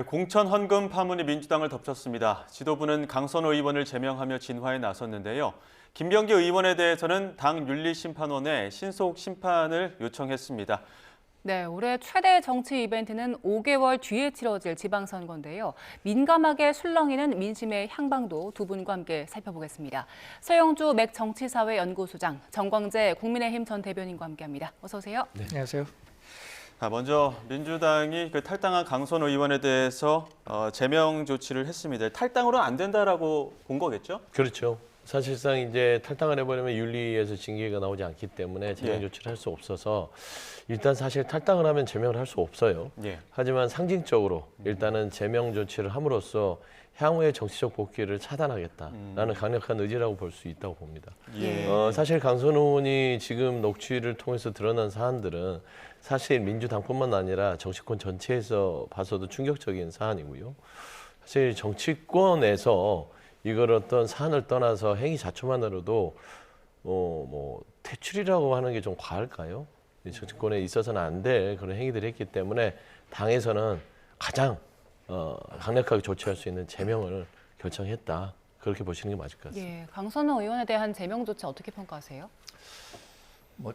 공천 헌금 파문이 민주당을 덮쳤습니다. 지도부는 강선호 의원을 제명하며 진화에 나섰는데요. 김병기 의원에 대해서는 당 윤리심판원에 신속 심판을 요청했습니다. 네, 올해 최대 정치 이벤트는 5개월 뒤에 치러질 지방선거인데요. 민감하게 술렁이는 민심의 향방도 두 분과 함께 살펴보겠습니다. 서영주 맥정치사회 연구소장, 정광재 국민의힘 전 대변인과 함께합니다. 어서 오세요. 네. 안녕하세요. 먼저 민주당이 탈당한 강선호 의원에 대해서 제명 조치를 했습니다. 탈당으로는 안 된다라고 본 거겠죠? 그렇죠. 사실상 이제 탈당을 해버리면 윤리에서 징계가 나오지 않기 때문에 제명 조치를 할 수 없어서 일단 사실 탈당을 하면 제명을 할 수 없어요. 하지만 상징적으로 일단은 제명 조치를 함으로써 향후의 정치적 복귀를 차단하겠다라는 강력한 의지라고 볼 수 있다고 봅니다. 사실 강선호 의원이 지금 녹취를 통해서 드러난 사안들은 사실 민주당뿐만 아니라 정치권 전체에서 봐서도 충격적인 사안이고요. 사실 정치권에서 이걸 어떤 사안을 떠나서 행위 자체만으로도 퇴출이라고 하는 게 좀 과할까요? 정치권에 있어서는 안 될 그런 행위들을 했기 때문에 당에서는 가장 강력하게 조치할 수 있는 제명을 결정했다. 그렇게 보시는 게 맞을 것 같습니다. 예, 강선호 의원에 대한 제명 조치 어떻게 평가하세요?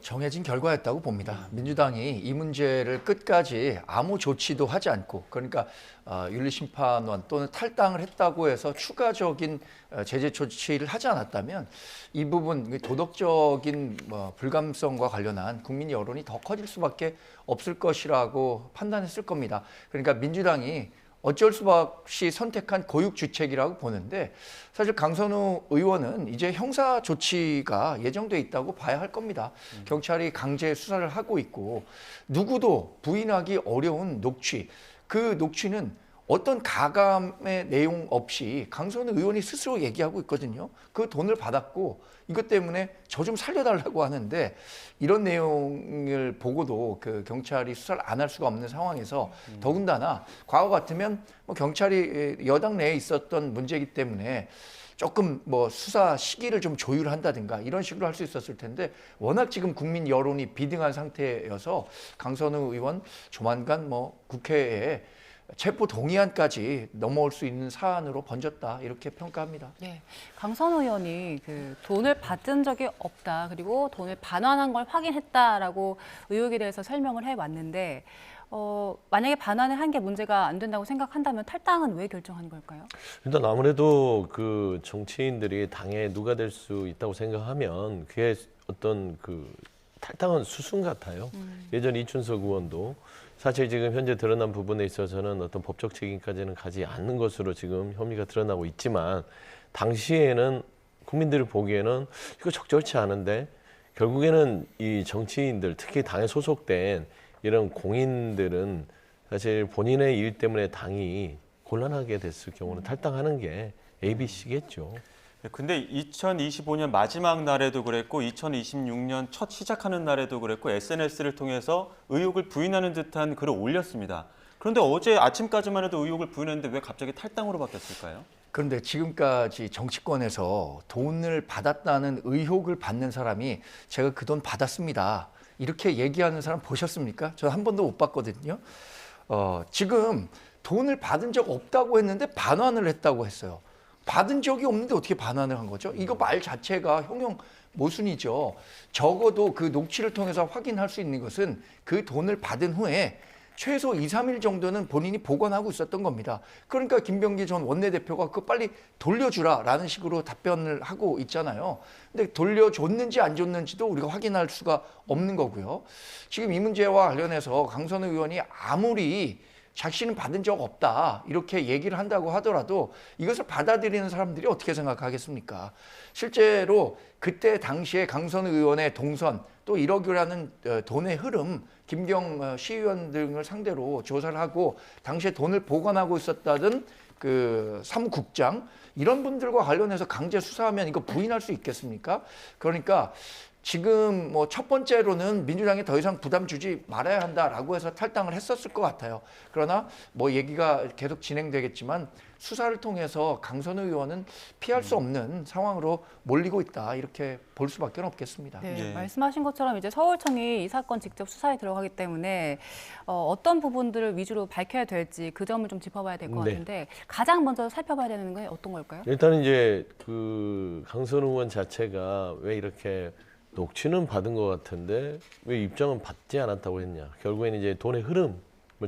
정해진 결과였다고 봅니다. 민주당이 이 문제를 끝까지 아무 조치도 하지 않고, 그러니까 윤리심판원 또는 탈당을 했다고 해서 추가적인 제재 조치를 하지 않았다면 이 부분 도덕적인 불감성과 관련한 국민 여론이 더 커질 수밖에 없을 것이라고 판단했을 겁니다. 그러니까 민주당이 어쩔 수 없이 선택한 고육주책이라고 보는데, 사실 강선우 의원은 이제 형사 조치가 예정돼 있다고 봐야 할 겁니다. 경찰이 강제 수사를 하고 있고 누구도 부인하기 어려운 녹취, 그 녹취는 어떤 가감의 내용 없이 강선우 의원이 스스로 얘기하고 있거든요. 그 돈을 받았고 이것 때문에 저 좀 살려달라고 하는데, 이런 내용을 보고도 그 경찰이 수사를 안 할 수가 없는 상황에서 더군다나 과거 같으면 경찰이 여당 내에 있었던 문제이기 때문에 조금 수사 시기를 좀 조율한다든가 이런 식으로 할 수 있었을 텐데, 워낙 지금 국민 여론이 비등한 상태여서 강선우 의원 조만간 국회에 체포 동의안까지 넘어올 수 있는 사안으로 번졌다, 이렇게 평가합니다. 네, 강선호 의원이 돈을 받은 적이 없다, 그리고 돈을 반환한 걸 확인했다라고 의혹에 대해서 설명을 해왔는데, 만약에 반환을 한 게 문제가 안 된다고 생각한다면 탈당은 왜 결정한 걸까요? 일단 아무래도 그 정치인들이 당에 누가 될 수 있다고 생각하면 그게 어떤 탈당은 수순 같아요. 예전 이춘석 의원도 사실 지금 현재 드러난 부분에 있어서는 어떤 법적 책임까지는 가지 않는 것으로 지금 혐의가 드러나고 있지만, 당시에는 국민들이 보기에는 이거 적절치 않은데, 결국에는 이 정치인들, 특히 당에 소속된 이런 공인들은 사실 본인의 일 때문에 당이 곤란하게 됐을 경우는 탈당하는 게 ABC겠죠. 근데 2025년 마지막 날에도 그랬고 2026년 첫 시작하는 날에도 그랬고 SNS를 통해서 의혹을 부인하는 듯한 글을 올렸습니다. 그런데 어제 아침까지만 해도 의혹을 부인했는데 왜 갑자기 탈당으로 바뀌었을까요? 그런데 지금까지 정치권에서 돈을 받았다는 의혹을 받는 사람이 제가 그 돈 받았습니다, 이렇게 얘기하는 사람 보셨습니까? 저 한 번도 못 봤거든요. 지금 돈을 받은 적 없다고 했는데 반환을 했다고 했어요. 받은 적이 없는데 어떻게 반환을 한 거죠? 이거 말 자체가 형용 모순이죠. 적어도 그 녹취를 통해서 확인할 수 있는 것은 그 돈을 받은 후에 최소 2, 3일 정도는 본인이 보관하고 있었던 겁니다. 그러니까 김병기 전 원내대표가 그거 빨리 돌려주라라는 식으로 답변을 하고 있잖아요. 근데 돌려줬는지 안 줬는지도 우리가 확인할 수가 없는 거고요. 지금 이 문제와 관련해서 강선우 의원이 아무리 자신은 받은 적 없다, 이렇게 얘기를 한다고 하더라도 이것을 받아들이는 사람들이 어떻게 생각하겠습니까? 실제로 그때 당시에 강선우 의원의 동선, 또 1억이라는 돈의 흐름, 김경 시의원 등을 상대로 조사를 하고 당시에 돈을 보관하고 있었다던 그 사무국장, 이런 분들과 관련해서 강제 수사하면 이거 부인할 수 있겠습니까? 그러니까 지금 뭐 첫 번째로는 민주당이 더 이상 부담 주지 말아야 한다라고 해서 탈당을 했었을 것 같아요. 그러나 뭐 얘기가 계속 진행되겠지만 수사를 통해서 강선우 의원은 피할 수 없는 상황으로 몰리고 있다 이렇게 볼 수밖에 없겠습니다. 네, 예. 말씀하신 것처럼 이제 서울청이 이 사건 직접 수사에 들어가기 때문에 어떤 부분들을 위주로 밝혀야 될지 그 점을 좀 짚어봐야 될 것 네. 같은데 가장 먼저 살펴봐야 되는 게 어떤 걸까요? 일단 이제 그 강선우 의원 자체가 왜 이렇게 녹취는 받은 것 같은데 왜 입장은 받지 않았다고 했냐. 결국에는 이제 돈의 흐름을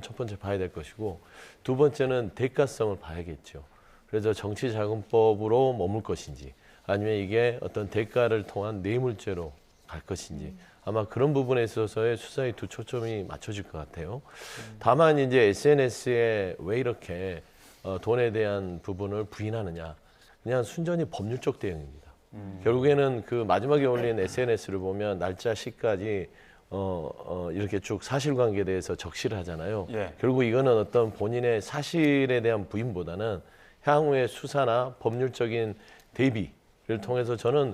첫 번째 봐야 될 것이고 두 번째는 대가성을 봐야겠죠. 그래서 정치자금법으로 머물 것인지 아니면 이게 어떤 대가를 통한 뇌물죄로 갈 것인지 아마 그런 부분에 있어서의 수사의 두 초점이 맞춰질 것 같아요. 다만 이제 SNS에 왜 이렇게 돈에 대한 부분을 부인하느냐. 그냥 순전히 법률적 대응입니다. 결국에는 그 마지막에 올린 SNS를 보면 날짜 시까지 이렇게 쭉 사실관계에 대해서 적시를 하잖아요. 예. 결국 이거는 어떤 본인의 사실에 대한 부인보다는 향후의 수사나 법률적인 대비를 통해서 저는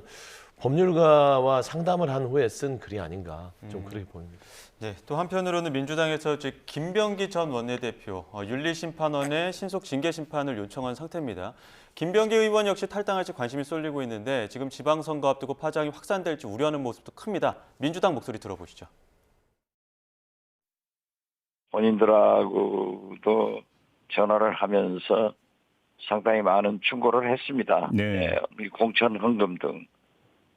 법률가와 상담을 한 후에 쓴 글이 아닌가 좀 그렇게 보입니다. 네, 또 한편으로는 민주당에서 김병기 전 원내대표 윤리심판원의 신속 징계 심판을 요청한 상태입니다. 김병기 의원 역시 탈당할지 관심이 쏠리고 있는데 지금 지방선거 앞두고 파장이 확산될지 우려하는 모습도 큽니다. 민주당 목소리 들어보시죠. 본인들하고도 전화를 하면서 상당히 많은 충고를 했습니다. 네. 이 공천 헌금 등.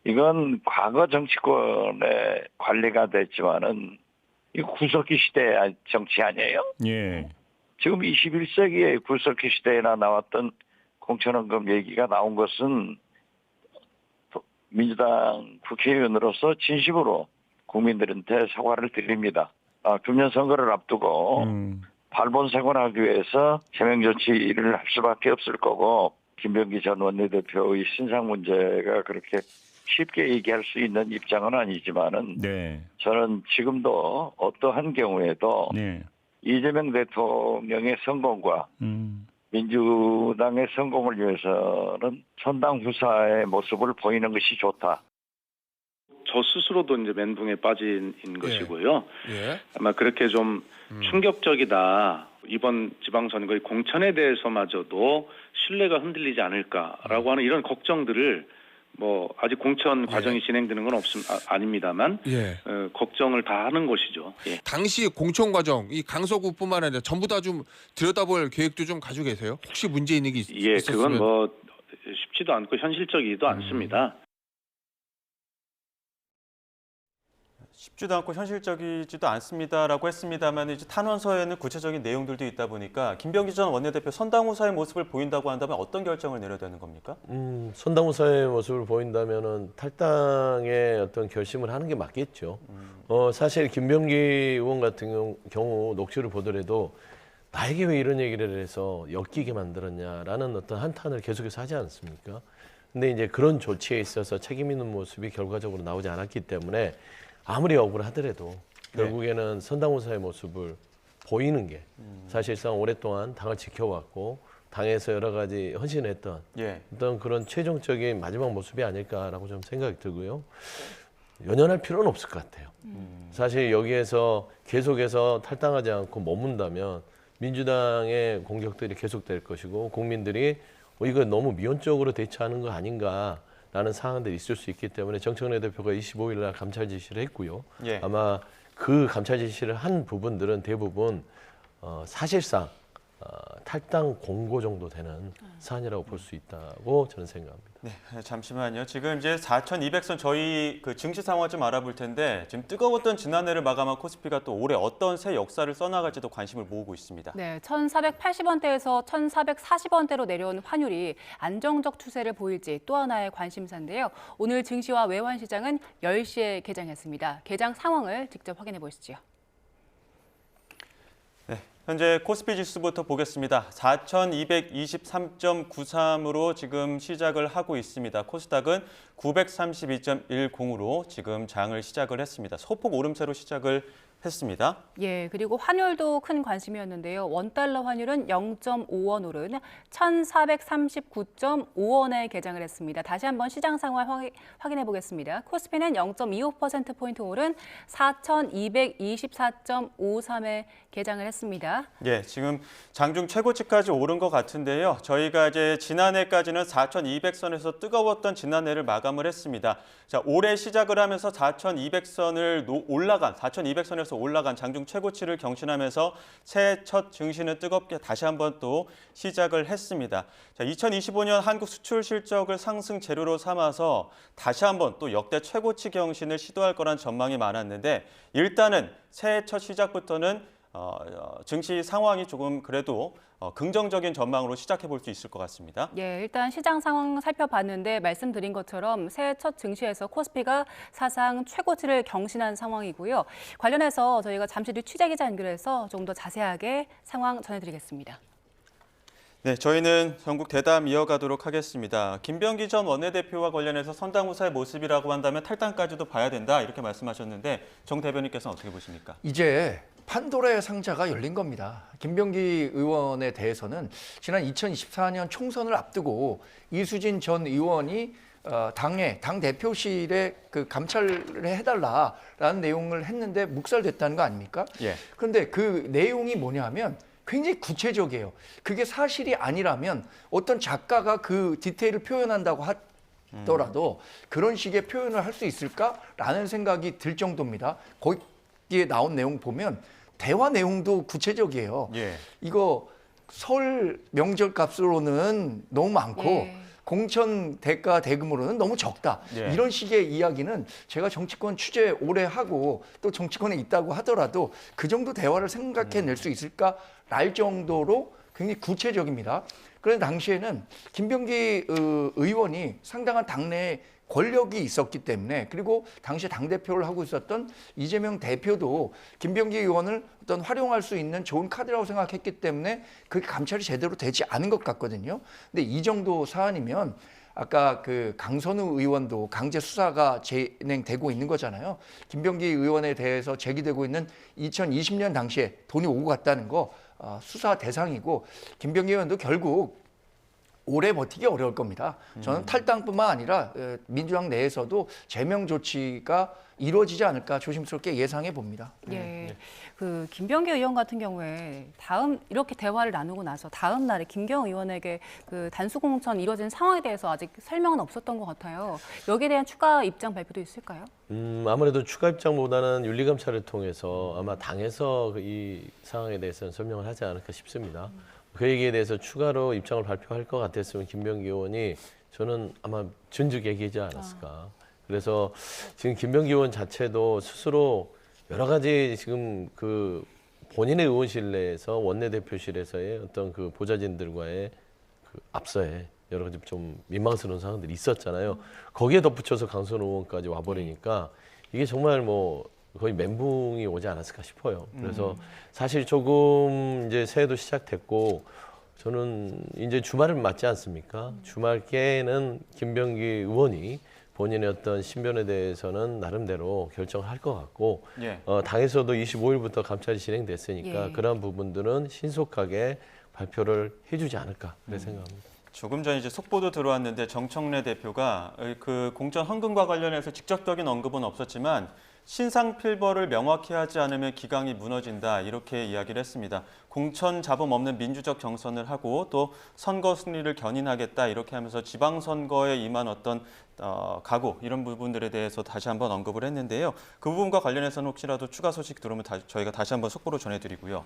이건 과거 정치권의 관리가 됐지만은 이 구석기 시대 정치 아니에요? 예. 지금 21세기의 구석기 시대에나 나왔던 공천헌금 얘기가 나온 것은 민주당 국회의원으로서 진심으로 국민들한테 사과를 드립니다. 금년 선거를 앞두고 발본색원하기 위해서 해명 조치를 할 수밖에 없을 거고 김병기 전 원내대표의 신상 문제가 그렇게 쉽게 얘기할 수 있는 입장은 아니지만은 네. 저는 지금도 어떠한 경우에도 네. 이재명 대통령의 성공과 민주당의 성공을 위해서는 선당 후사의 모습을 보이는 것이 좋다. 저 스스로도 이제 멘붕에 빠진 것이고요. 예. 아마 그렇게 좀 충격적이다. 이번 지방선거의 공천에 대해서마저도 신뢰가 흔들리지 않을까라고 하는 이런 걱정들을 뭐 아직 공천 과정이 진행되는 건 아닙니다만 예. 걱정을 다 하는 것이죠. 예. 당시 공천 과정 이 강서구뿐만 아니라 전부 다 좀 들여다볼 계획도 좀 가지고 계세요? 혹시 문제 있는 게 예, 있었으면? 그건 뭐 쉽지도 않고 현실적이지도 않습니다. 쉽지도 않고 현실적이지도 않습니다라고 했습니다만 이제 탄원서에는 구체적인 내용들도 있다 보니까 김병기 전 원내대표 선당 후사의 모습을 보인다고 한다면 어떤 결정을 내려야 되는 겁니까? 선당 후사의 모습을 보인다면은 탈당의 어떤 결심을 하는 게 맞겠죠. 사실 김병기 의원 같은 경우 녹취를 보더라도 나에게 왜 이런 얘기를 해서 엮이게 만들었냐라는 어떤 한탄을 계속해서 하지 않습니까? 근데 이제 그런 조치에 있어서 책임 있는 모습이 결과적으로 나오지 않았기 때문에 아무리 억울하더라도 결국에는 선당후사의 모습을 보이는 게 사실상 오랫동안 당을 지켜왔고 당에서 여러 가지 헌신했던 어떤 그런 최종적인 마지막 모습이 아닐까라고 좀 생각이 들고요. 연연할 필요는 없을 것 같아요. 사실 여기에서 계속해서 탈당하지 않고 머문다면 민주당의 공격들이 계속될 것이고 국민들이 이거 너무 미온적으로 대처하는 거 아닌가 라는 사항들이 있을 수 있기 때문에 정청래 대표가 25일 날 감찰 지시를 했고요. 아마 그 감찰 지시를 한 부분들은 대부분 사실상 탈당 공고 정도 되는 사안이라고 볼 수 있다고 저는 생각합니다. 네, 잠시만요. 지금 이제 4,200선 저희 그 증시 상황 좀 알아볼 텐데 지금 뜨거웠던 지난해를 마감한 코스피가 또 올해 어떤 새 역사를 써나갈지도 관심을 모으고 있습니다. 네, 1,480원대에서 1,440원대로 내려온 환율이 안정적 추세를 보일지 또 하나의 관심사인데요. 오늘 증시와 외환시장은 10시에 개장했습니다. 개장 상황을 직접 확인해 보시죠. 현재 코스피 지수부터 보겠습니다. 4,223.93으로 지금 시작을 하고 있습니다. 코스닥은 932.10으로 지금 장을 시작을 했습니다. 소폭 오름세로 시작을 했습니다. 예, 그리고 환율도 큰 관심이었는데요. 원달러 환율은 0.5원 오른 1,439.5원에 개장을 했습니다. 다시 한번 시장 상황 확인해 보겠습니다. 코스피는 0.25%포인트 오른 4,224.53에 개장을 했습니다. 예, 지금 장중 최고치까지 오른 것 같은데요. 저희가 이제 지난해까지는 4,200선에서 뜨거웠던 지난해를 마감을 했습니다. 자, 올해 시작을 하면서 4,200선을 올라간 4,200선에서 올라간 장중 최고치를 경신하면서 새해 첫 증시는 뜨겁게 다시 한번 또 시작을 했습니다. 자, 2025년 한국 수출 실적을 상승 재료로 삼아서 다시 한번 또 역대 최고치 경신을 시도할 거란 전망이 많았는데 일단은 새해 첫 시작부터는 증시 상황이 조금 그래도 긍정적인 전망으로 시작해 볼 수 있을 것 같습니다. 예, 일단 시장 상황 살펴봤는데 말씀드린 것처럼 새해 첫 증시에서 코스피가 사상 최고치를 경신한 상황이고요. 관련해서 저희가 잠시 뒤 취재기자 연결해서 조금 더 자세하게 상황 전해드리겠습니다. 네, 저희는 전국 대담 이어가도록 하겠습니다. 김병기 전 원내대표와 관련해서 선당 후사의 모습이라고 한다면 탈당까지도 봐야 된다 이렇게 말씀하셨는데 정 대변인께서는 어떻게 보십니까? 이제 판도라의 상자가 열린 겁니다. 김병기 의원에 대해서는 지난 2024년 총선을 앞두고 이수진 전 의원이 당 대표실에 그 감찰을 해달라라는 내용을 했는데 묵살됐다는 거 아닙니까? 예. 그런데 그 내용이 뭐냐면 굉장히 구체적이에요. 그게 사실이 아니라면 어떤 작가가 그 디테일을 표현한다고 하더라도 그런 식의 표현을 할 수 있을까라는 생각이 들 정도입니다. 거기에 나온 내용 보면 대화 내용도 구체적이에요. 예. 이거 설 명절 값으로는 너무 많고 예. 공천 대가 대금으로는 너무 적다. 예. 이런 식의 이야기는 제가 정치권 취재 오래 하고 또 정치권에 있다고 하더라도 그 정도 대화를 생각해낼 수 있을까랄 정도로 굉장히 구체적입니다. 그런데 당시에는 김병기 의원이 상당한 당내 권력이 있었기 때문에 그리고 당시 당대표를 하고 있었던 이재명 대표도 김병기 의원을 어떤 활용할 수 있는 좋은 카드라고 생각했기 때문에 그게 감찰이 제대로 되지 않은 것 같거든요. 근데 이 정도 사안이면 아까 그 강선우 의원도 강제 수사가 진행되고 있는 거잖아요. 김병기 의원에 대해서 제기되고 있는 2020년 당시에 돈이 오고 갔다는 거 수사 대상이고 김병기 의원도 결국 오래 버티기 어려울 겁니다. 저는 탈당뿐만 아니라 민주당 내에서도 제명 조치가 이루어지지 않을까 조심스럽게 예상해 봅니다. 예, 그 김병기 의원 같은 경우에 이렇게 대화를 나누고 나서 다음 날에 김경 의원에게 그 단수 공천 이루어진 상황에 대해서 아직 설명은 없었던 것 같아요. 여기에 대한 추가 입장 발표도 있을까요? 아무래도 추가 입장보다는 윤리감찰을 통해서 아마 당에서 이 상황에 대해서는 설명을 하지 않을까 싶습니다. 그 얘기에 대해서 추가로 입장을 발표할 것 같았으면 김병기 의원이 저는 아마 전직 얘기하지 않았을까. 그래서 지금 김병기 의원 자체도 스스로 여러 가지 지금 그 본인의 의원실 내에서 원내대표실에서의 어떤 그 보좌진들과의 그 앞서에 여러 가지 좀 민망스러운 상황들이 있었잖아요. 거기에 덧붙여서 강선우 의원까지 와버리니까 이게 정말 뭐 거의 멘붕이 오지 않았을까 싶어요. 그래서 사실 조금 이제 새해도 시작됐고 저는 이제 주말을 맞지 않습니까? 주말께는 김병기 의원이 본인의 어떤 신변에 대해서는 나름대로 결정을 할 것 같고 예. 당에서도 25일부터 감찰이 진행됐으니까 예. 그런 부분들은 신속하게 발표를 해주지 않을까 그렇게 생각합니다. 조금 전 이제 속보도 들어왔는데 정청래 대표가 그 공천 헌금과 관련해서 직접적인 언급은 없었지만 신상 필벌을 명확히 하지 않으면 기강이 무너진다 이렇게 이야기를 했습니다. 공천 잡음 없는 민주적 경선을 하고 또 선거 승리를 견인하겠다 이렇게 하면서 지방선거에 임한 어떤 각오 이런 부분들에 대해서 다시 한번 언급을 했는데요. 그 부분과 관련해서는 혹시라도 추가 소식 들어오면 저희가 다시 한번 속보로 전해드리고요.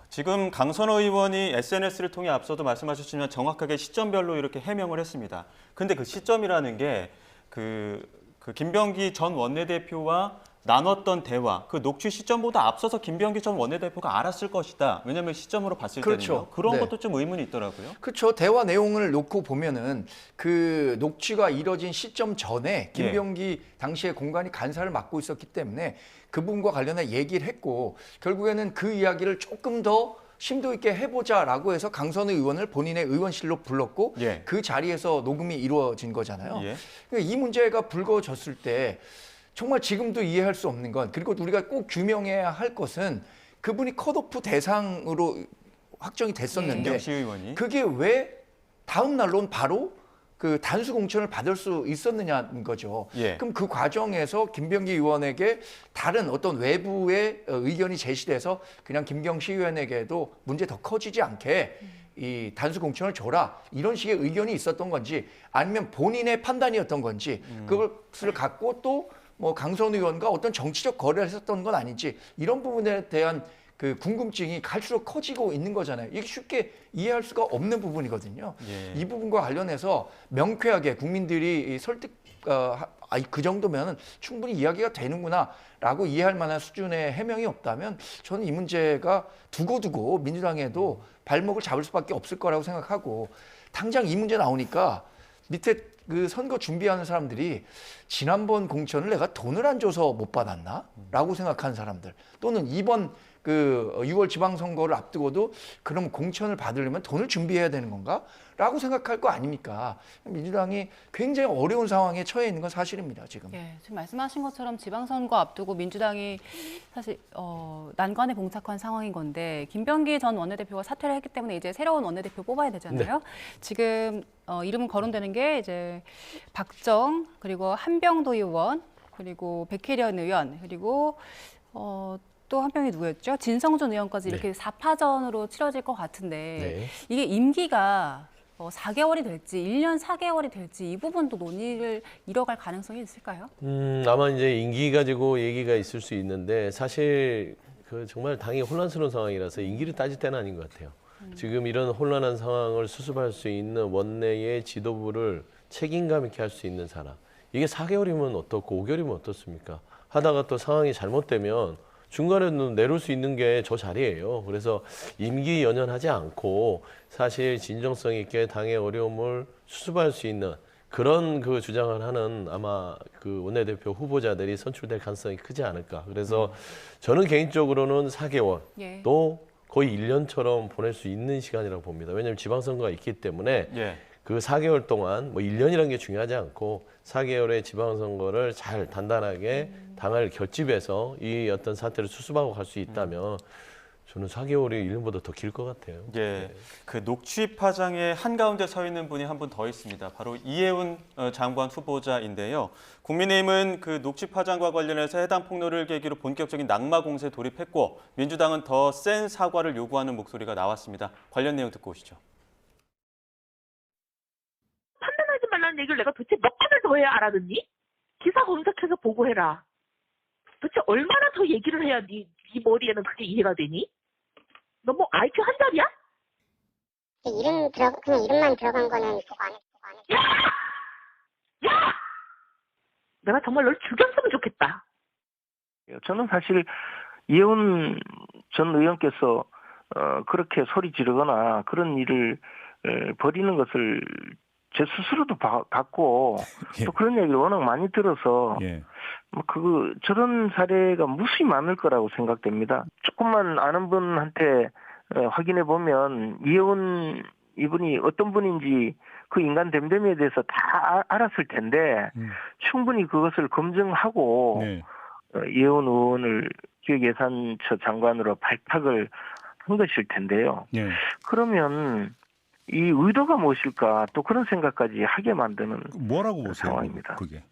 지금 강선호 의원이 SNS를 통해 앞서도 말씀하셨지만 정확하게 시점별로 이렇게 해명을 했습니다. 근데 그 시점이라는 게 그 김병기 전 원내대표와 나눴던 대화, 그 녹취 시점보다 앞서서 김병기 전 원내대표가 알았을 것이다. 왜냐하면 시점으로 봤을 그렇죠. 때는요. 그런 네. 것도 좀 의문이 있더라고요. 그렇죠. 대화 내용을 놓고 보면은 그 녹취가 이뤄진 시점 전에 김병기 당시에 공간이 간사를 맡고 있었기 때문에 그분과 관련해 얘기를 했고 결국에는 그 이야기를 조금 더 심도 있게 해보자라고 해서 강선우 의원을 본인의 의원실로 불렀고 그 자리에서 녹음이 이루어진 거잖아요. 그러니까 이 문제가 불거졌을 때 정말 지금도 이해할 수 없는 건, 그리고 우리가 꼭 규명해야 할 것은 그분이 컷오프 대상으로 확정이 됐었는데 김경시 의원이 그게 왜 다음 날로는 바로 그 단수 공천을 받을 수 있었느냐는 거죠. 예. 그럼 그 과정에서 김병기 의원에게 다른 어떤 외부의 의견이 제시돼서 그냥 김경시 의원에게도 문제 더 커지지 않게 이 단수 공천을 줘라, 이런 식의 의견이 있었던 건지, 아니면 본인의 판단이었던 건지, 그것을 갖고 또 뭐 강선 의원과 어떤 정치적 거래를 했었던 건 아닌지, 이런 부분에 대한 그 궁금증이 갈수록 커지고 있는 거잖아요. 이게 쉽게 이해할 수가 없는 부분이거든요. 예. 이 부분과 관련해서 명쾌하게 국민들이 설득, 그 정도면 충분히 이야기가 되는구나라고 이해할 만한 수준의 해명이 없다면 저는 이 문제가 두고두고 민주당에도 발목을 잡을 수밖에 없을 거라고 생각하고, 당장 이 문제 나오니까 밑에 그 선거 준비하는 사람들이 지난번 공천을 내가 돈을 안 줘서 못 받았나? 라고 생각하는 사람들, 또는 이번 그 6월 지방선거를 앞두고도 그럼 공천을 받으려면 돈을 준비해야 되는 건가? 라고 생각할 거 아닙니까? 민주당이 굉장히 어려운 상황에 처해 있는 건 사실입니다, 지금. 예, 지금 말씀하신 것처럼 지방선거 앞두고 민주당이 사실 난관에 봉착한 상황인 건데, 김병기 전 원내대표가 사퇴를 했기 때문에 이제 새로운 원내대표 뽑아야 되잖아요. 지금 이름은 거론되는 게 이제 박정, 그리고 한병도 의원, 그리고 백혜련 의원, 그리고 또 한 명이 누구였죠? 진성준 의원까지 이렇게 4파전으로 치러질 것 같은데 이게 임기가 4개월이 될지 1년 4개월이 될지 이 부분도 논의를 이뤄갈 가능성이 있을까요? 아마 이제 임기 가지고 얘기가 있을 수 있는데, 사실 그 정말 당이 혼란스러운 상황이라서 임기를 따질 때는 아닌 것 같아요. 지금 이런 혼란한 상황을 수습할 수 있는 원내의 지도부를 책임감 있게 할 수 있는 사람, 이게 4개월이면 어떻고 5개월이면 어떻습니까? 하다가 또 상황이 잘못되면 중간에는 내려올 수 있는 게 저 자리예요. 그래서 임기 연연하지 않고 사실 진정성 있게 당의 어려움을 수습할 수 있는 그런 그 주장을 하는 아마 그 원내대표 후보자들이 선출될 가능성이 크지 않을까. 그래서 저는 개인적으로는 4개월 예. 또 거의 1년처럼 보낼 수 있는 시간이라고 봅니다. 왜냐하면 지방선거가 있기 때문에 예. 그 4개월 동안 뭐 1년이라는 게 중요하지 않고 4개월의 지방선거를 잘 단단하게 당을 결집해서 이 어떤 사태를 수습하고 갈 수 있다면 저는 4개월이 1년보다 더 길 것 같아요. 예, 그 녹취 파장에 한가운데 서 있는 분이 한 분 더 있습니다. 바로 이해운 장관 후보자인데요. 국민의힘은 그 녹취 파장과 관련해서 해당 폭로를 계기로 본격적인 낙마 공세에 돌입했고, 민주당은 더 센 사과를 요구하는 목소리가 나왔습니다. 관련 내용 듣고 오시죠. 판단하지 말라는 얘기를 내가 도대체 몇 번을 더 해야 알아듣니? 기사 검색해서 보고해라. 도대체 얼마나 더 얘기를 해야 네 머리에는 그게 이해가 되니? 너 뭐 IQ 한 자리야? 그냥 이름만 들어간 거는 보고 안 해. 야! 내가 정말 널 죽였으면 좋겠다. 저는 사실 이해운 전 의원께서 그렇게 소리 지르거나 그런 일을 벌이는 것을 제 스스로도 봤고 또 그런 얘기를 워낙 많이 들어서 저런 사례가 무수히 많을 거라고 생각됩니다. 조금만 아는 분한테 확인해 보면 이해운 이분이 어떤 분인지 그 인간 됨됨이에 대해서 다 알았을 텐데 충분히 그것을 검증하고 이해운 의원을 기획예산처 장관으로 발탁을 한 것일 텐데요. 그러면 이 의도가 무엇일까, 또 그런 생각까지 하게 만드는 뭐라고 보세요? 상황입니다. 그게.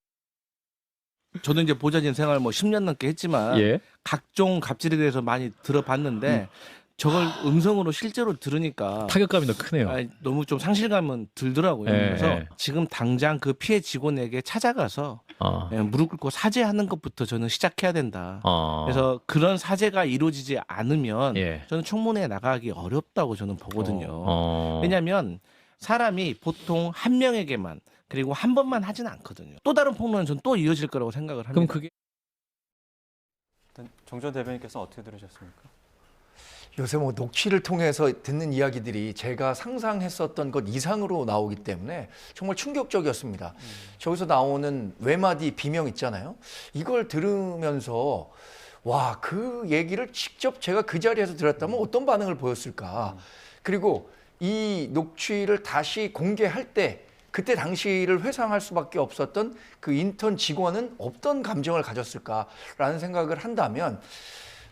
저도 이제 보좌진 생활 뭐 10년 넘게 했지만 각종 갑질에 대해서 많이 들어봤는데 저걸 음성으로 실제로 들으니까 타격감이 더 크네요. 너무 좀 상실감은 들더라고요. 그래서 지금 당장 그 피해 직원에게 찾아가서 무릎 꿇고 사죄하는 것부터 저는 시작해야 된다. 그래서 그런 사죄가 이루어지지 않으면 저는 청문회에 나가기 어렵다고 저는 보거든요. 왜냐하면 사람이 보통 한 명에게만 그리고 한 번만 하지는 않거든요. 또 다른 폭로는 저는 또 이어질 거라고 생각을 합니다. 그럼 그게 일단 정전 대변인께서 어떻게 들으셨습니까? 요새 뭐 녹취를 통해서 듣는 이야기들이 제가 상상했었던 것 이상으로 나오기 때문에 정말 충격적이었습니다. 저기서 나오는 외마디 비명 있잖아요. 이걸 들으면서 와, 그 얘기를 직접 제가 그 자리에서 들었다면 어떤 반응을 보였을까. 그리고 이 녹취를 다시 공개할 때 그때 당시를 회상할 수밖에 없었던 그 인턴 직원은 어떤 감정을 가졌을까라는 생각을 한다면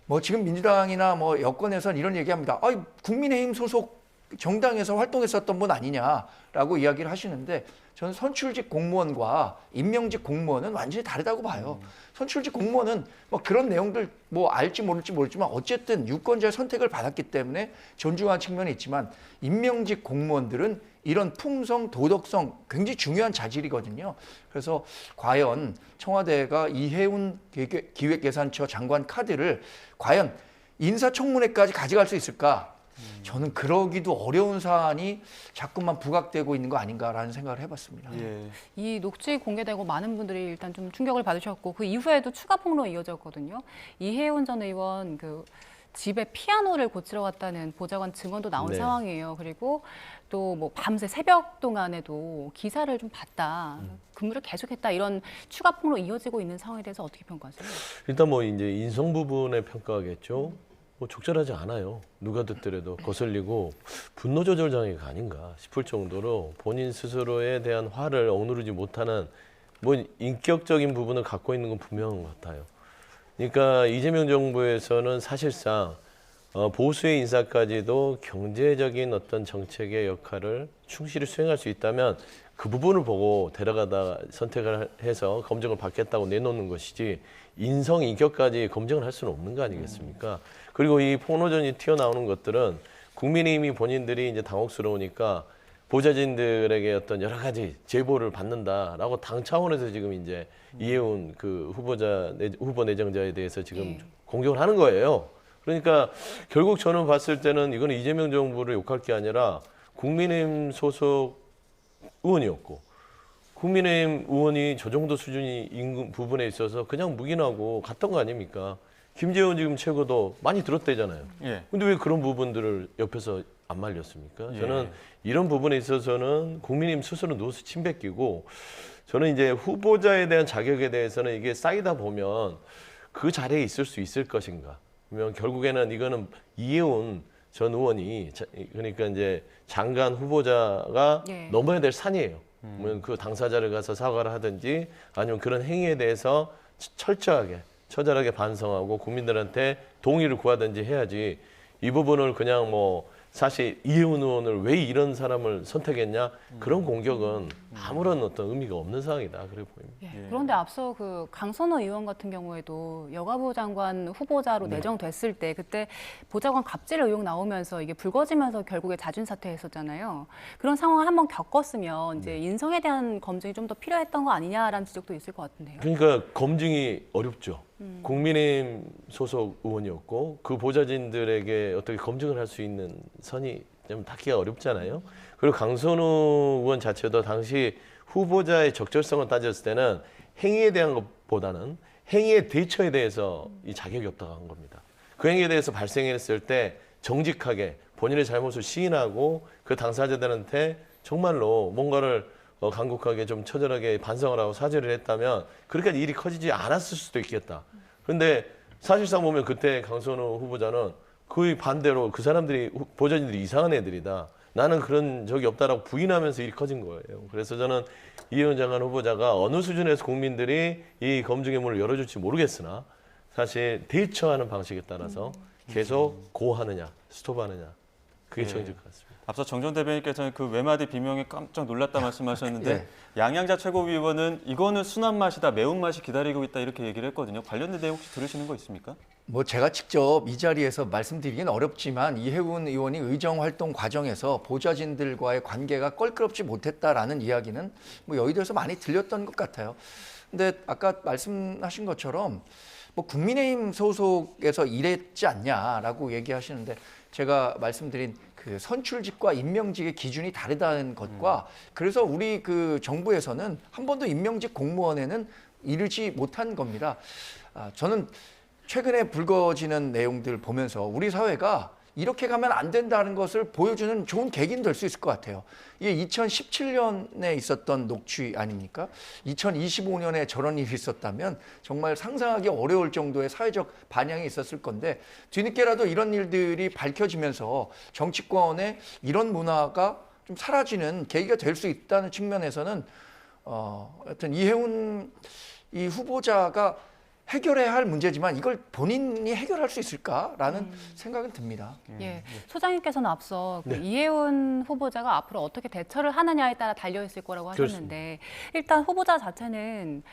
뭐 지금 민주당이나 뭐 여권에선 이런 얘기합니다. 국민의힘 소속 정당에서 활동했었던 분 아니냐라고 이야기를 하시는데 저는 선출직 공무원과 임명직 공무원은 완전히 다르다고 봐요. 선출직 공무원은 뭐 그런 내용들 뭐 알지 모르지만 어쨌든 유권자의 선택을 받았기 때문에 존중하는 측면이 있지만 임명직 공무원들은 이런 품성, 도덕성 굉장히 중요한 자질이거든요. 그래서 과연 청와대가 이해운 기획예산처 장관 카드를 과연 인사청문회까지 가져갈 수 있을까? 저는 그러기도 어려운 사안이 자꾸만 부각되고 있는 거 아닌가라는 생각을 해봤습니다. 예. 이 녹취 공개되고 많은 분들이 일단 좀 충격을 받으셨고 그 이후에도 추가 폭로가 이어졌거든요. 이혜훈 전 의원 그 집에 피아노를 고치러 갔다는 보좌관 증언도 나온 네. 상황이에요. 그리고 또 뭐 밤새 새벽 동안에도 기사를 좀 봤다, 근무를 계속했다 이런 추가 폭로 이어지고 있는 상황에 대해서 어떻게 평가하세요? 일단 뭐 이제 인성 부분에 평가하겠죠. 뭐 적절하지 않아요. 누가 듣더라도 거슬리고 분노 조절 장애가 아닌가 싶을 정도로 본인 스스로에 대한 화를 억누르지 못하는 뭐 인격적인 부분을 갖고 있는 건 분명한 것 같아요. 그러니까 이재명 정부에서는 사실상 보수의 인사까지도 경제적인 어떤 정책의 역할을 충실히 수행할 수 있다면 그 부분을 보고 데려가다 선택을 해서 검증을 받겠다고 내놓는 것이지 인성, 인격까지 검증을 할 수는 없는 거 아니겠습니까? 그리고 이 폭로전이 튀어나오는 것들은 국민의힘이 본인들이 이제 당혹스러우니까 보좌진들에게 어떤 여러 가지 제보를 받는다라고 당 차원에서 지금 이제 이해운 그 후보 내정자에 대해서 지금 공격을 하는 거예요. 그러니까 결국 저는 봤을 때는 이거는 이재명 정부를 욕할 게 아니라 국민의힘 소속 의원이었고 국민의힘 의원이 저 정도 수준이 있는 부분에 있어서 그냥 묵인하고 갔던 거 아닙니까? 김재원 지금 최고도 많이 들었대잖아요. 예. 근데 왜 그런 부분들을 옆에서 안 말렸습니까? 저는 이런 부분에 있어서는 국민의힘 스스로 누워서 침 뱉기고 저는 이제 후보자에 대한 자격에 대해서는 이게 쌓이다 보면 그 자리에 있을 수 있을 것인가? 그러면 결국에는 이거는 이해운 전 의원이 그러니까 이제 장관 후보자가 넘어야 될 산이에요. 그러면 그 당사자를 가서 사과를 하든지 아니면 그런 행위에 대해서 철저하게 처절하게 반성하고 국민들한테 동의를 구하든지 해야지 이 부분을 그냥 뭐 사실 이해운 의원을 왜 이런 사람을 선택했냐 그런 공격은 아무런 어떤 의미가 없는 상황이다 그래 보입니다. 예. 그런데 앞서 그 강선호 의원 같은 경우에도 여가부 장관 후보자로 내정됐을 때 그때 보좌관 갑질 의혹 나오면서 이게 불거지면서 결국에 자진 사퇴했었잖아요. 그런 상황을 한번 겪었으면 이제 인성에 대한 검증이 좀 더 필요했던 거 아니냐라는 지적도 있을 것 같은데요. 그러니까 검증이 어렵죠. 국민의힘 소속 의원이었고 그 보좌진들에게 어떻게 검증을 할 수 있는 선이 좀 닿기가 어렵잖아요. 그리고 강선우 의원 자체도 당시 후보자의 적절성을 따졌을 때는 행위에 대한 것보다는 행위의 대처에 대해서 이 자격이 없다고 한 겁니다. 그 행위에 대해서 발생했을 때 정직하게 본인의 잘못을 시인하고 그 당사자들한테 정말로 뭔가를 간곡하게 좀 처절하게 반성을 하고 사죄를 했다면 그렇게 일이 커지지 않았을 수도 있겠다. 그런데 사실상 보면 그때 강선우 후보자는 그 반대로 그 사람들이 보좌진들이 이상한 애들이다. 나는 그런 적이 없다라고 부인하면서 일이 커진 거예요. 그래서 저는 이해운 장관 후보자가 어느 수준에서 국민들이 이 검증의 문을 열어줄지 모르겠으나 사실 대처하는 방식에 따라서 계속 고하느냐 스톱하느냐 그게 정해질 것 같습니다. 앞서 정 전 대변인께서는 그 외마디 비명에 깜짝 놀랐다 말씀하셨는데 양양자 최고위원은 이거는 순한 맛이다, 매운맛이 기다리고 있다 이렇게 얘기를 했거든요. 관련된 내용 혹시 들으시는 거 있습니까? 뭐 제가 직접 이 자리에서 말씀드리긴 어렵지만 이혜훈 의원이 의정 활동 과정에서 보좌진들과의 관계가 껄끄럽지 못했다라는 이야기는 뭐 여의도에서 많이 들렸던 것 같아요. 근데 아까 말씀하신 것처럼 뭐 국민의힘 소속에서 일했지 않냐라고 얘기하시는데 제가 말씀드린 그 선출직과 임명직의 기준이 다르다는 것과 그래서 우리 그 정부에서는 한 번도 임명직 공무원에는 이르지 못한 겁니다. 저는 최근에 불거지는 내용들 보면서 우리 사회가 이렇게 가면 안 된다는 것을 보여주는 좋은 계기는 될 수 있을 것 같아요. 이게 2017년에 있었던 녹취 아닙니까? 2025년에 저런 일이 있었다면 정말 상상하기 어려울 정도의 사회적 반향이 있었을 건데 뒤늦게라도 이런 일들이 밝혀지면서 정치권에 이런 문화가 좀 좀 사라지는 계기가 될 수 있다는 측면에서는 하여튼 이해운 이 후보자가 해결해야 할 문제지만 이걸 본인이 해결할 수 있을까라는 생각은 듭니다. 예, 소장님께서는 앞서 그 네. 이해운 후보자가 앞으로 어떻게 대처를 하느냐에 따라 달려 있을 거라고 하셨는데 일단 후보자 자체는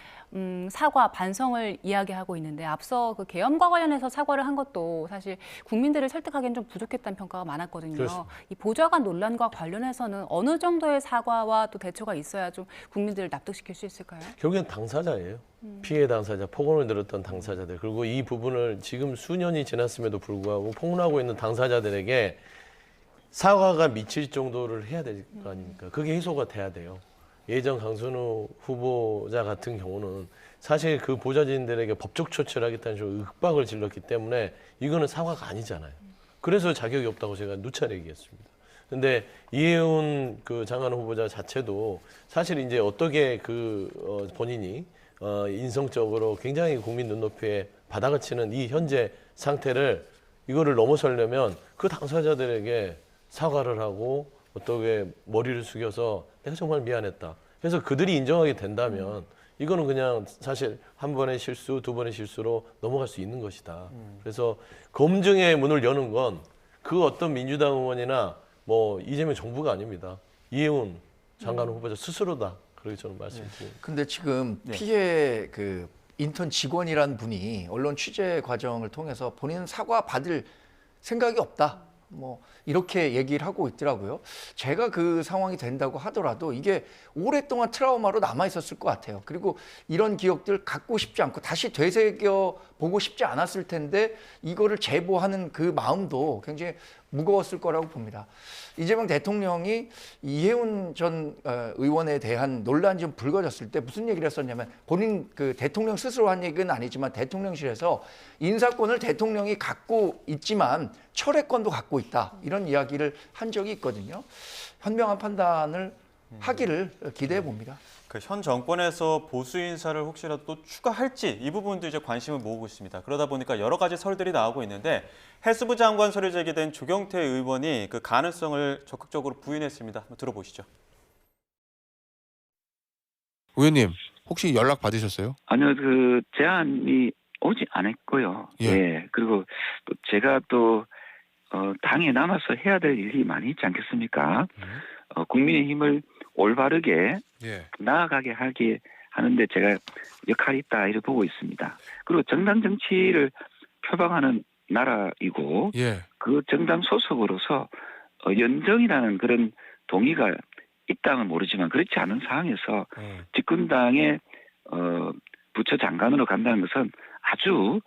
사과, 반성을 이야기하고 있는데 앞서 그 계엄과 관련해서 사과를 한 것도 사실 국민들을 설득하기엔 좀 부족했다는 평가가 많았거든요. 그렇습니다. 이 보좌관 논란과 관련해서는 어느 정도의 사과와 또 대처가 있어야 좀 국민들을 납득시킬 수 있을까요? 결국엔 당사자예요. 피해 당사자, 폭언을 들었던 당사자들. 그리고 이 부분을 지금 수년이 지났음에도 불구하고 폭로하고 있는 당사자들에게 사과가 미칠 정도를 해야 될 거 아닙니까? 그게 해소가 돼야 돼요. 예전 강선우 후보자 같은 경우는 사실 그 보좌진들에게 법적 조치를 하겠다는 식으로 윽박을 질렀기 때문에 이거는 사과가 아니잖아요. 그래서 자격이 없다고 제가 누차례 얘기했습니다. 근데 이해운 그 장관 후보자 자체도 사실 이제 어떻게 본인이 인성적으로 굉장히 국민 눈높이에 바닥을 치는 이 현재 상태를 이거를 넘어서려면 그 당사자들에게 사과를 하고 어떻게 머리를 숙여서 내가 정말 미안했다. 그래서 그들이 인정하게 된다면 이거는 그냥 사실 한 번의 실수, 두 번의 실수로 넘어갈 수 있는 것이다. 그래서 검증의 문을 여는 건 그 어떤 민주당 의원이나 뭐 이재명 정부가 아닙니다. 이해운 장관 후보자 스스로다. 그렇게 저는 말씀드립니다. 근데 지금 피해 그 인턴 직원이란 분이 언론 취재 과정을 통해서 본인은 사과 받을 생각이 없다. 뭐 이렇게 얘기를 하고 있더라고요. 제가 그 상황이 된다고 하더라도 이게 오랫동안 트라우마로 남아 있었을 것 같아요. 그리고 이런 기억들 갖고 싶지 않고 다시 되새겨 보고 싶지 않았을 텐데 이거를 제보하는 그 마음도 굉장히 무거웠을 거라고 봅니다. 이재명 대통령이 이해운 전 의원에 대한 논란이 좀 불거졌을 때 무슨 얘기를 했었냐면 본인 그 대통령 스스로 한 얘기는 아니지만 대통령실에서 인사권을 대통령이 갖고 있지만 철회권도 갖고 있다. 이런 이야기를 한 적이 있거든요. 현명한 판단을 하기를 기대해 봅니다. 그 현 정권에서 보수 인사를 혹시라도 또 추가할지 이 부분도 이제 관심을 모으고 있습니다. 그러다 보니까 여러 가지 설들이 나오고 있는데 해수부 장관설이 제기된 조경태 의원이 그 가능성을 적극적으로 부인했습니다. 한번 들어보시죠. 의원님 혹시 연락 받으셨어요? 아니요, 그 제안이 오지 않았고요. 예. 그리고 또 제가 또 당에 남아서 해야 될 일이 많이 있지 않겠습니까? 국민의힘을 올바르게 나아가게 하게 하는데 제가 역할이 있다 이렇게 보고 있습니다. 그리고 정당 정치를 표방하는 나라이고 그 정당 소속으로서 연정이라는 그런 동의가 있다는 모르지만 그렇지 않은 상황에서 집권당의 부처 장관으로 간다는 것은 아주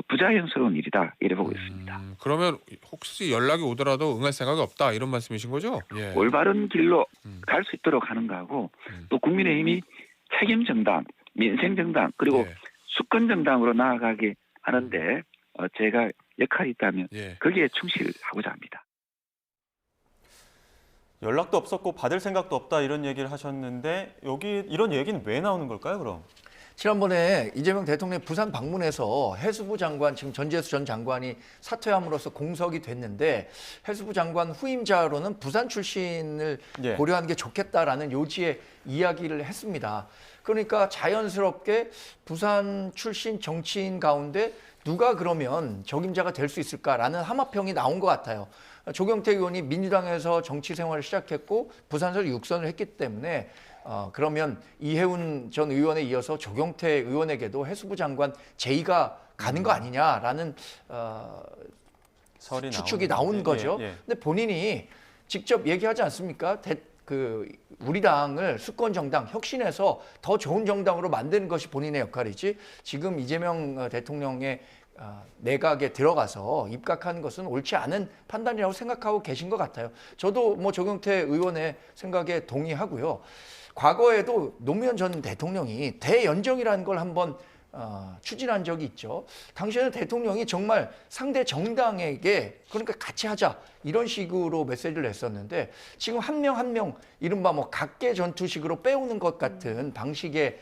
부자연스러운 일이다 이래 보고 있습니다. 그러면 혹시 연락이 오더라도 응할 생각이 없다 이런 말씀이신 거죠? 올바른 길로 갈 수 있도록 하는 거하고 또 국민의힘이 책임 정당, 민생 정당 그리고 수권 정당으로 나아가게 하는데 제가 역할이 있다면 거기에 충실하고자 합니다. 연락도 없었고 받을 생각도 없다 이런 얘기를 하셨는데 여기 이런 얘기는 왜 나오는 걸까요, 그럼? 지난번에 이재명 대통령이 부산 방문해서 해수부 장관, 지금 전재수 전 장관이 사퇴함으로써 공석이 됐는데 해수부 장관 후임자로는 부산 출신을 고려하는 게 좋겠다라는 요지의 이야기를 했습니다. 그러니까 자연스럽게 부산 출신 정치인 가운데 누가 그러면 적임자가 될 수 있을까라는 함합평이 나온 것 같아요. 조경태 의원이 민주당에서 정치 생활을 시작했고 부산에서 육선을 했기 때문에 그러면 이해운 전 의원에 이어서 조경태 의원에게도 해수부 장관 제의가 가는 거 아니냐라는 추측이 나온 거죠. 근데 본인이 직접 얘기하지 않습니까? 우리 당을 수권 정당, 혁신해서 더 좋은 정당으로 만드는 것이 본인의 역할이지 지금 이재명 대통령의 내각에 들어가서 입각하는 것은 옳지 않은 판단이라고 생각하고 계신 것 같아요. 저도 뭐 조경태 의원의 생각에 동의하고요. 과거에도 노무현 전 대통령이 대연정이라는 걸 한번 추진한 적이 있죠. 당시에는 대통령이 정말 상대 정당에게 그러니까 같이 하자 이런 식으로 메시지를 냈었는데 지금 한 명 한 명 이른바 뭐 각계 전투식으로 빼오는 것 같은 방식의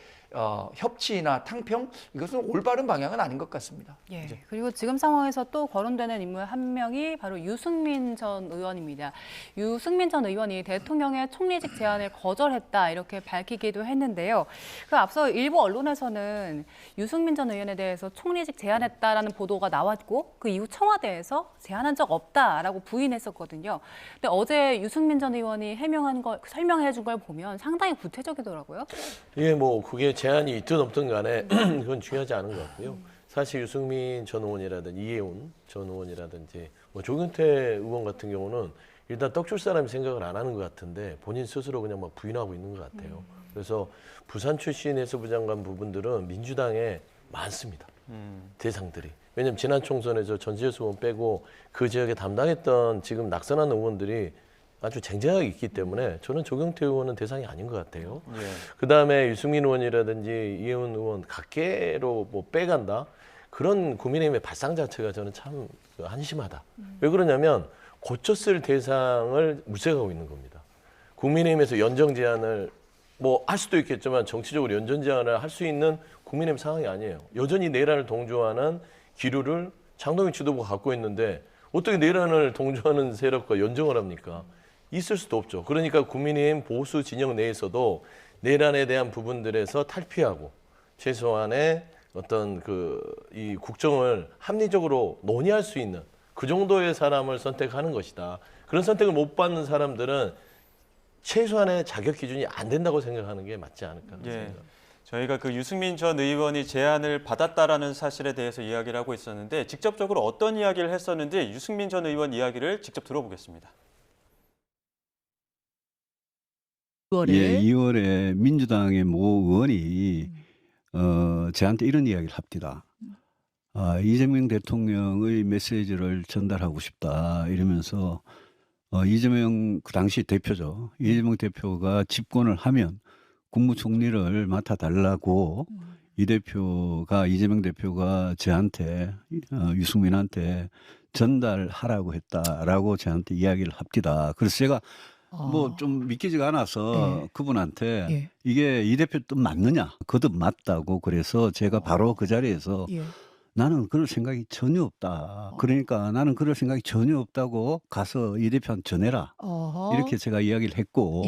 협치나 탕평 이것은 올바른 방향은 아닌 것 같습니다. 예. 그리고 지금 상황에서 또 거론되는 인물 한 명이 바로 유승민 전 의원입니다. 유승민 전 의원이 대통령의 총리직 제안을 거절했다 이렇게 밝히기도 했는데요. 그 앞서 일부 언론에서는 유승민 전 의원에 대해서 총리직 제안했다라는 보도가 나왔고 그 이후 청와대에서 제안한 적 없다라고 부인했었거든요. 근데 어제 유승민 전 의원이 설명해 준 걸 보면 상당히 구체적이더라고요. 예, 뭐 그게 제안이 있든 없든 간에 그건 중요하지 않은 것 같고요. 사실 유승민 전 의원이라든지 이해운 전 의원이라든지 뭐 조경태 의원 같은 경우는 일단 떡줄 사람이 생각을 안 하는 것 같은데 본인 스스로 그냥 막 부인하고 있는 것 같아요. 그래서 부산 출신 해수부 장관 부분들은 민주당에 많습니다. 대상들이. 왜냐하면 지난 총선에서 전지현 의원 빼고 그 지역에 담당했던 지금 낙선한 의원들이 아주 쟁쟁하게 있기 때문에 저는 조경태 의원은 대상이 아닌 것 같아요. 그다음에 유승민 의원이라든지 이해운 의원 각계로 뭐 빼간다. 그런 국민의힘의 발상 자체가 저는 참 한심하다. 왜 그러냐면 고쳤을 대상을 물색하고 있는 겁니다. 국민의힘에서 연정 제안을 뭐 할 수도 있겠지만 정치적으로 연정 제안을 할 수 있는 국민의힘 상황이 아니에요. 여전히 내란을 동조하는 기류를 장동희 지도부가 갖고 있는데 어떻게 내란을 동조하는 세력과 연정을 합니까? 있을 수도 없죠. 그러니까 국민의힘 보수 진영 내에서도 내란에 대한 부분들에서 탈피하고 최소한의 어떤 이 국정을 합리적으로 논의할 수 있는 그 정도의 사람을 선택하는 것이다. 그런 선택을 못 받는 사람들은 최소한의 자격 기준이 안 된다고 생각하는 게 맞지 않을까 생각합니다. 저희가 그 유승민 전 의원이 제안을 받았다라는 사실에 대해서 이야기를 하고 있었는데 직접적으로 어떤 이야기를 했었는지 유승민 전 의원 이야기를 직접 들어보겠습니다. 예, 2월에 민주당의 모 의원이 저한테 이런 이야기를 합니다. 이재명 대통령의 메시지를 전달하고 싶다 이러면서 이재명 그 당시 대표죠. 이재명 대표가 집권을 하면 국무총리를 맡아달라고 이재명 대표가 저한테 유승민한테 전달하라고 했다라고 저한테 이야기를 합니다. 그래서 제가 뭐 좀 믿기지가 않아서 그분한테 이게 이 대표 뜻 맞느냐? 그 뜻 맞다고 그래서 제가 바로 그 자리에서 나는 그럴 생각이 전혀 없다. 그러니까 나는 그럴 생각이 전혀 없다고 가서 이 대표한테 전해라. 이렇게 제가 이야기를 했고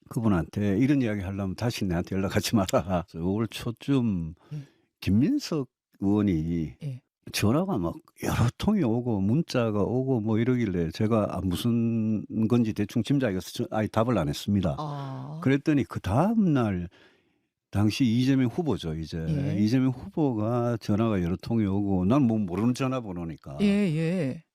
그분한테 이런 이야기 하려면 다시 나한테 연락하지 마라. 5월 초쯤 김민석 의원이 전화가 막 여러 통이 오고 문자가 오고 뭐 이러길래 제가 무슨 건지 대충 짐작해서 아예 답을 안 했습니다. 그랬더니 그 다음 날 당시 이재명 후보죠. 이재명 후보가 전화가 여러 통이 오고 난 뭐 모르는 전화번호니까.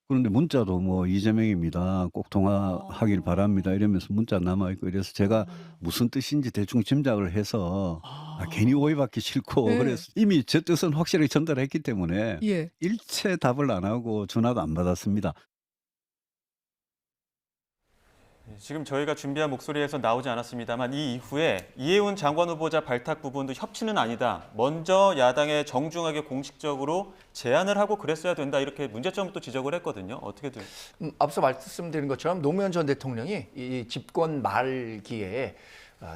그런데 문자도 뭐 이재명입니다. 꼭 통화하길 바랍니다. 이러면서 문자 남아있고 이래서 제가 무슨 뜻인지 대충 짐작을 해서 괜히 오해받기 싫고 그래서 이미 제 뜻은 확실하게 전달했기 때문에 일체 답을 안 하고 전화도 안 받았습니다. 지금 저희가 준비한 목소리에서 나오지 않았습니다만 이 이후에 이해운 장관 후보자 발탁 부분도 협치는 아니다. 먼저 야당에 정중하게 공식적으로 제안을 하고 그랬어야 된다. 이렇게 문제점을 또 지적을 했거든요. 어떻게 돼요? 앞서 말씀드린 것처럼 노무현 전 대통령이 이 집권 말기에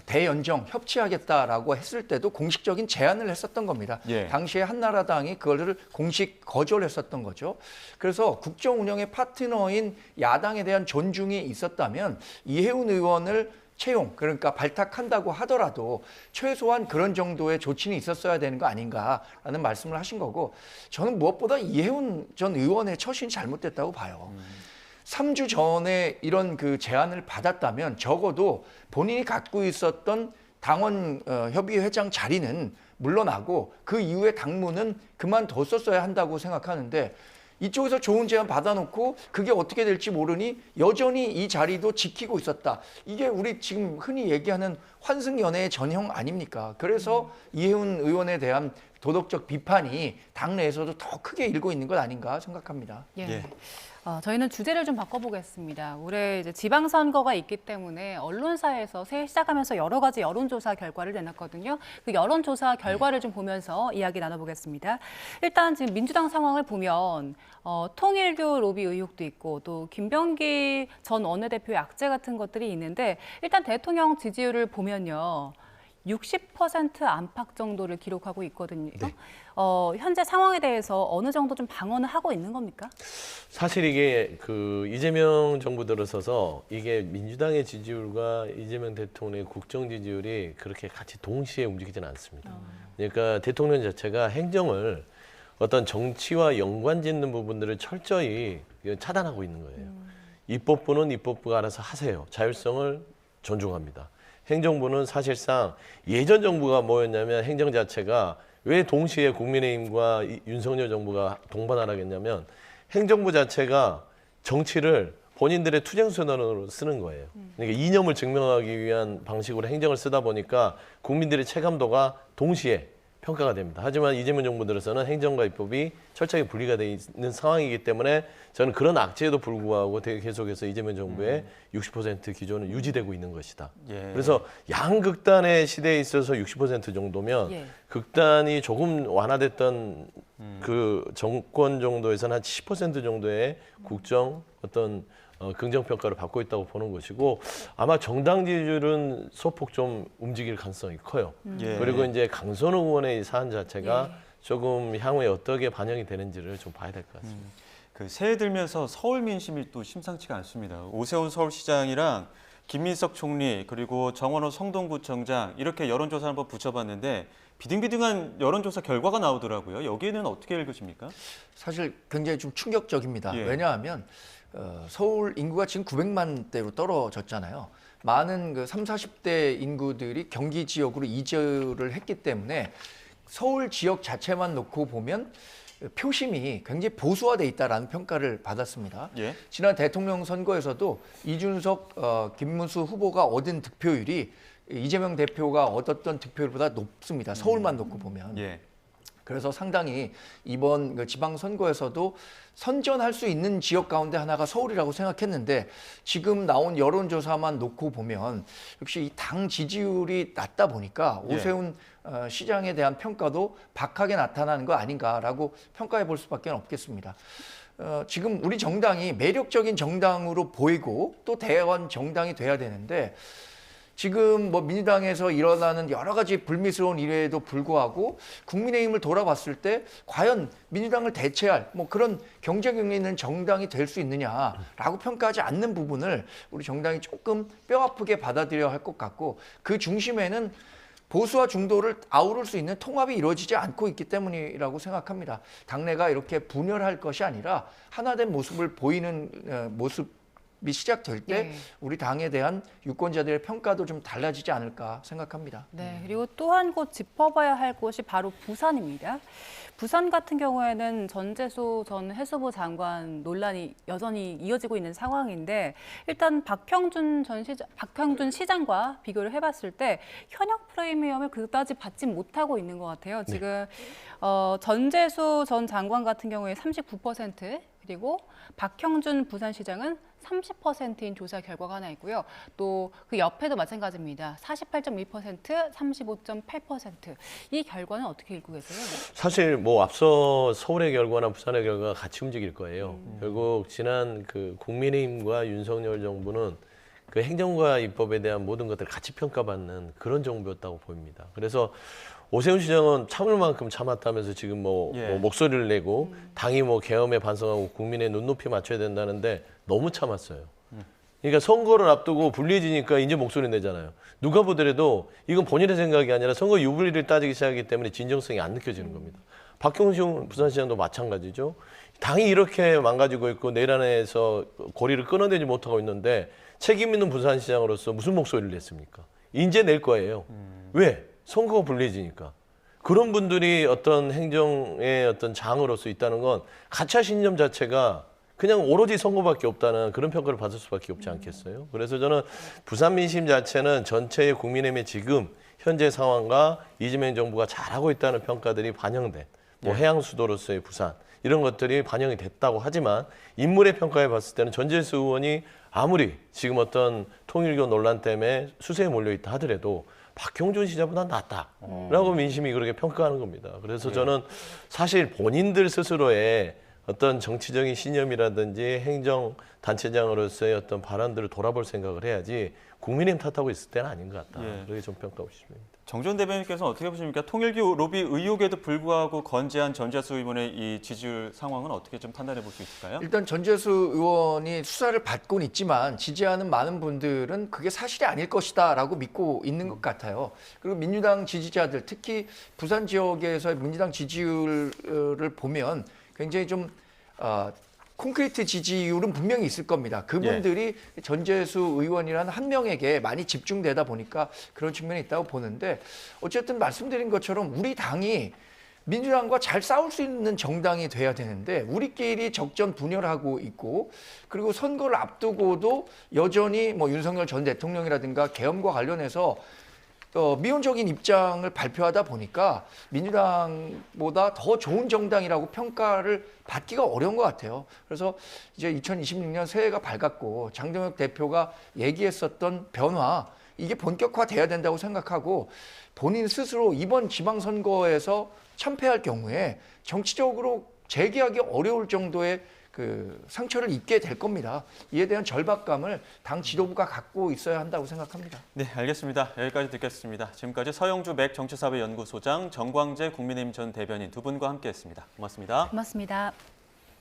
대연정 협치하겠다라고 했을 때도 공식적인 제안을 했었던 겁니다. 당시에 한나라당이 그거를 공식 거절했었던 거죠. 그래서 국정 운영의 파트너인 야당에 대한 존중이 있었다면 이해운 의원을 채용, 그러니까 발탁한다고 하더라도 최소한 그런 정도의 조치는 있었어야 되는 거 아닌가라는 말씀을 하신 거고 저는 무엇보다 이해운 전 의원의 처신이 잘못됐다고 봐요. 3주 전에 이런 그 제안을 받았다면 적어도 본인이 갖고 있었던 당원 협의회장 자리는 물러나고 그 이후에 당무는 그만뒀었어야 한다고 생각하는데 이쪽에서 좋은 제안 받아놓고 그게 어떻게 될지 모르니 여전히 이 자리도 지키고 있었다. 이게 우리 지금 흔히 얘기하는 환승연애의 전형 아닙니까? 그래서 이해운 의원에 대한 도덕적 비판이 당내에서도 더 크게 일고 있는 것 아닌가 생각합니다. 저희는 주제를 좀 바꿔보겠습니다. 올해 이제 지방선거가 있기 때문에 언론사에서 새해 시작하면서 여러 가지 여론조사 결과를 내놨거든요. 그 여론조사 결과를 좀 보면서 이야기 나눠보겠습니다. 일단 지금 민주당 상황을 보면 통일교 로비 의혹도 있고 또 김병기 전 원내대표의 악재 같은 것들이 있는데 일단 대통령 지지율을 보면요. 60% 안팎 정도를 기록하고 있거든요. 네. 현재 상황에 대해서 어느 정도 좀 방어는 하고 있는 겁니까? 사실 이게 그 이재명 정부 들어서서 이게 민주당의 지지율과 이재명 대통령의 국정 지지율이 그렇게 같이 동시에 움직이지는 않습니다. 그러니까 대통령 자체가 행정을 어떤 정치와 연관짓는 부분들을 철저히 차단하고 있는 거예요. 입법부는 입법부가 알아서 하세요. 자율성을 존중합니다. 행정부는 사실상 예전 정부가 뭐였냐면 행정 자체가 왜 동시에 국민의힘과 윤석열 정부가 동반하라겠냐면 행정부 자체가 정치를 본인들의 투쟁수단으로 쓰는 거예요. 그러니까 이념을 증명하기 위한 방식으로 행정을 쓰다 보니까 국민들의 체감도가 동시에 평가가 됩니다. 하지만 이재명 정부 들어서는 행정과 입법이 철저하게 분리가 돼 있는 상황이기 때문에 저는 그런 악재에도 불구하고 계속해서 이재명 정부의 60% 기조는 유지되고 있는 것이다. 예. 그래서 양극단의 시대에 있어서 60% 정도면 예. 극단이 조금 완화됐던 그 정권 정도에서는 한 10% 정도의 국정 어떤 긍정평가를 받고 있다고 보는 것이고 아마 정당 지지율은 소폭 좀 움직일 가능성이 커요. 예. 그리고 이제 강선호 의원의 사안 자체가 예. 조금 향후에 어떻게 반영이 되는지를 좀 봐야 될 것 같습니다. 그 새해 들면서 서울 민심이 또 심상치가 않습니다. 오세훈 서울시장이랑 김민석 총리 그리고 정원호 성동구청장 이렇게 여론조사 한번 붙여봤는데 비등비등한 여론조사 결과가 나오더라고요. 여기에는 어떻게 읽으십니까? 사실 굉장히 좀 충격적입니다. 예. 왜냐하면 서울 인구가 지금 900만 대로 떨어졌잖아요. 많은 그 30, 40대 인구들이 경기 지역으로 이주를 했기 때문에 서울 지역 자체만 놓고 보면 표심이 굉장히 보수화돼 있다라는 평가를 받았습니다. 예. 지난 대통령 선거에서도 이준석, 김문수 후보가 얻은 득표율이 이재명 대표가 얻었던 득표율보다 높습니다. 서울만 놓고 보면. 예. 그래서 상당히 이번 그 지방선거에서도 선전할 수 있는 지역 가운데 하나가 서울이라고 생각했는데 지금 나온 여론조사만 놓고 보면 역시 이 당 지지율이 낮다 보니까 오세훈 시장에 대한 평가도 박하게 나타나는 거 아닌가라고 평가해 볼 수밖에 없겠습니다. 지금 우리 정당이 매력적인 정당으로 보이고 또 대원 정당이 돼야 되는데 지금 뭐 민주당에서 일어나는 여러 가지 불미스러운 일에도 불구하고 국민의힘을 돌아봤을 때 과연 민주당을 대체할 뭐 그런 경쟁력 있는 정당이 될 수 있느냐라고 평가하지 않는 부분을 우리 정당이 조금 뼈아프게 받아들여야 할 것 같고 그 중심에는 보수와 중도를 아우를 수 있는 통합이 이루어지지 않고 있기 때문이라고 생각합니다. 당내가 이렇게 분열할 것이 아니라 하나된 모습을 보이는 모습 이 시작될 때 우리 당에 대한 유권자들의 평가도 좀 달라지지 않을까 생각합니다. 네, 그리고 또 한 곳 짚어봐야 할 곳이 바로 부산입니다. 부산 같은 경우에는 전재수 전 해수부 장관 논란이 여전히 이어지고 있는 상황인데 일단 박형준 시장과 비교를 해봤을 때 현역 프리미엄을 그다지 받지 못하고 있는 것 같아요. 지금 전재수 전 장관 같은 경우에 39%, 그리고 박형준 부산시장은 30%인 조사 결과가 하나 있고요. 또 그 옆에도 마찬가지입니다. 48.1%, 35.8%. 이 결과는 어떻게 읽고 계세요? 사실 뭐 앞서 서울의 결과나 부산의 결과가 같이 움직일 거예요. 결국 지난 그 국민의힘과 윤석열 정부는 그 행정과 입법에 대한 모든 것들을 같이 평가받는 그런 정부였다고 보입니다. 그래서 오세훈 시장은 참을 만큼 참았다면서 지금 뭐 목소리를 내고 당이 뭐 계엄에 반성하고 국민의 눈높이 맞춰야 된다는데 너무 참았어요. 그러니까 선거를 앞두고 불리해지니까 이제 목소리 내잖아요. 누가 보더라도 이건 본인의 생각이 아니라 선거 유불리를 따지기 시작하기 때문에 진정성이 안 느껴지는 겁니다. 박형준 부산시장도 마찬가지죠. 당이 이렇게 망가지고 있고 내란에서 고리를 끊어내지 못하고 있는데 책임 있는 부산시장으로서 무슨 목소리를 냈습니까? 이제 낼 거예요. 왜? 선거가 불리해지니까. 그런 분들이 어떤 행정의 어떤 장으로서 있다는 건 가짜 신념 자체가 그냥 오로지 선거밖에 없다는 그런 평가를 받을 수밖에 없지 않겠어요? 그래서 저는 부산 민심 자체는 전체의 국민의힘의 지금 현재 상황과 이재명 정부가 잘하고 있다는 평가들이 반영된 뭐 해양 수도로서의 부산 이런 것들이 반영이 됐다고 하지만 인물의 평가에 봤을 때는 전재수 의원이 아무리 지금 어떤 통일교 논란 때문에 수세에 몰려 있다 하더라도 박형준 시장보다 낫다라고 민심이 그렇게 평가하는 겁니다. 그래서 저는 사실 본인들 스스로의 어떤 정치적인 신념이라든지 행정 단체장으로서의 어떤 발언들을 돌아볼 생각을 해야지 국민의힘 탓하고 있을 때는 아닌 것 같다. 예. 그렇게 좀 평가하고 싶습니다. 정 전 대변인께서는 어떻게 보십니까? 통일교 로비 의혹에도 불구하고 건재한 전재수 의원의 이 지지율 상황은 어떻게 좀 판단해 볼 수 있을까요? 일단 전재수 의원이 수사를 받고는 있지만 지지하는 많은 분들은 그게 사실이 아닐 것이다라고 믿고 있는 것 같아요. 그리고 민주당 지지자들, 특히 부산 지역에서의 민주당 지지율을 보면 굉장히 좀 콘크리트 지지율은 분명히 있을 겁니다. 그분들이 전재수 의원이라는 한 명에게 많이 집중되다 보니까 그런 측면이 있다고 보는데 어쨌든 말씀드린 것처럼 우리 당이 민주당과 잘 싸울 수 있는 정당이 돼야 되는데 우리끼리 적전 분열하고 있고 그리고 선거를 앞두고도 여전히 뭐 윤석열 전 대통령이라든가 계엄과 관련해서 미온적인 입장을 발표하다 보니까 민주당보다 더 좋은 정당이라고 평가를 받기가 어려운 것 같아요. 그래서 이제 2026년 새해가 밝았고 장동혁 대표가 얘기했었던 변화 이게 본격화돼야 된다고 생각하고 본인 스스로 이번 지방선거에서 참패할 경우에 정치적으로 재기하기 어려울 정도의 그 상처를 입게 될 겁니다. 이에 대한 절박감을 당 지도부가 갖고 있어야 한다고 생각합니다. 네, 알겠습니다. 여기까지 듣겠습니다. 지금까지 서영주 맥 정치사회연구소장, 정광재 국민의힘 전 대변인 두 분과 함께했습니다. 고맙습니다. 고맙습니다.